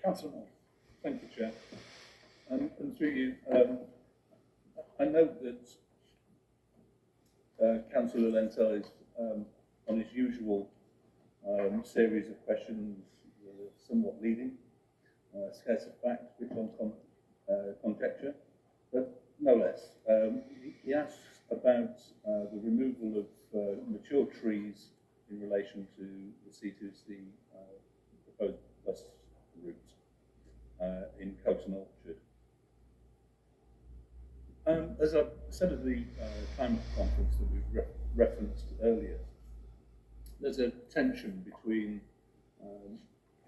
Councillor Moore. Thank you, Chair. And through you, I note that Councillor Lentell is on his usual series of questions, somewhat leading, scarce of fact, which on conjecture, but no less. He asks about the removal of mature trees in relation to the C2C proposed bus route in Coton Orchard. As I said at the climate conference that we've referenced earlier, there's a tension between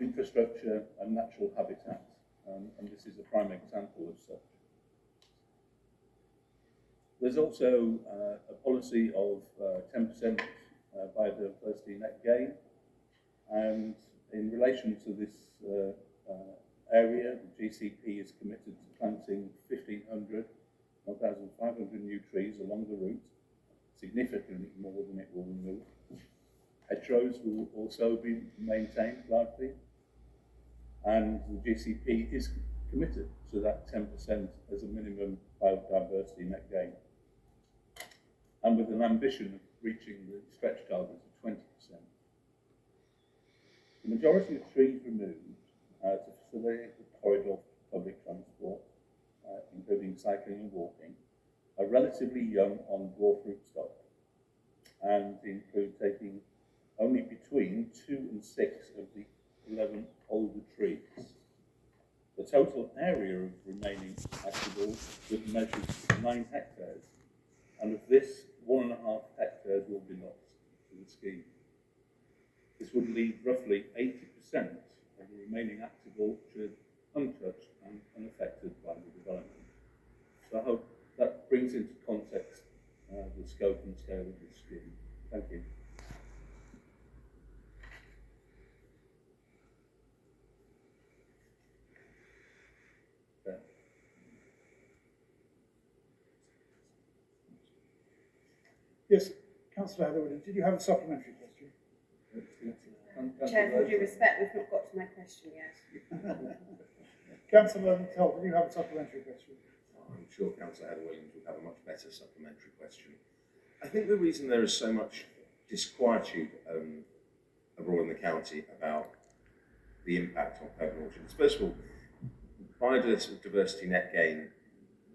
infrastructure and natural habitat, and this is a prime example of such. There's also a policy of 10% biodiversity net gain, and in relation to this area, the GCP is committed to planting 1,500 new trees along the route, significantly more than it will remove. Hedgerows will also be maintained largely, and the GCP is committed to that 10% as a minimum biodiversity net gain, and with an ambition of reaching the stretch target of 20%. The majority of trees removed to facilitate the corridor for public transport, including cycling and walking, are relatively young on dwarf rootstock and include taking only between 2 and 6 of the 11 older trees. The total area of remaining actable was measured to 9 hectares, and of this, 1.5 hectares will be lost to the scheme. This would leave roughly 80% of the remaining active orchard untouched and unaffected by the development. So I hope that brings into context the scope and scale of this scheme. Thank you. Yes, Councillor Heatherwood, did you have a supplementary question? Chair, with due respect, we've not got to my question yet. Councillor Lentell, did you have a supplementary question? I'm sure Councillor Heatherwood would have a much better supplementary question. I think the reason there is so much disquietude abroad in the county about the impact on Coton Orchard is, first of all, biodiversity net gain.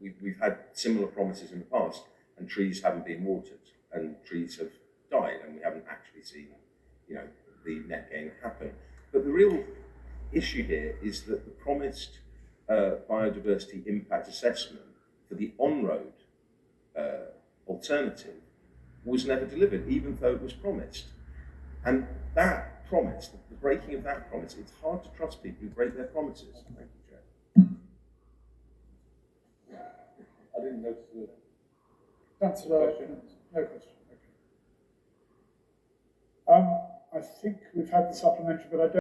We've had similar promises in the past, and trees haven't been watered, and trees have died, and we haven't actually seen, the net gain happen. But the real issue here is that the promised biodiversity impact assessment for the on-road alternative was never delivered, even though it was promised. And that promise, the breaking of that promise, it's hard to trust people who break their promises. Thank you, Chair. I didn't notice the Councillor, no question. Okay. I think we've had the supplementary, but I don't.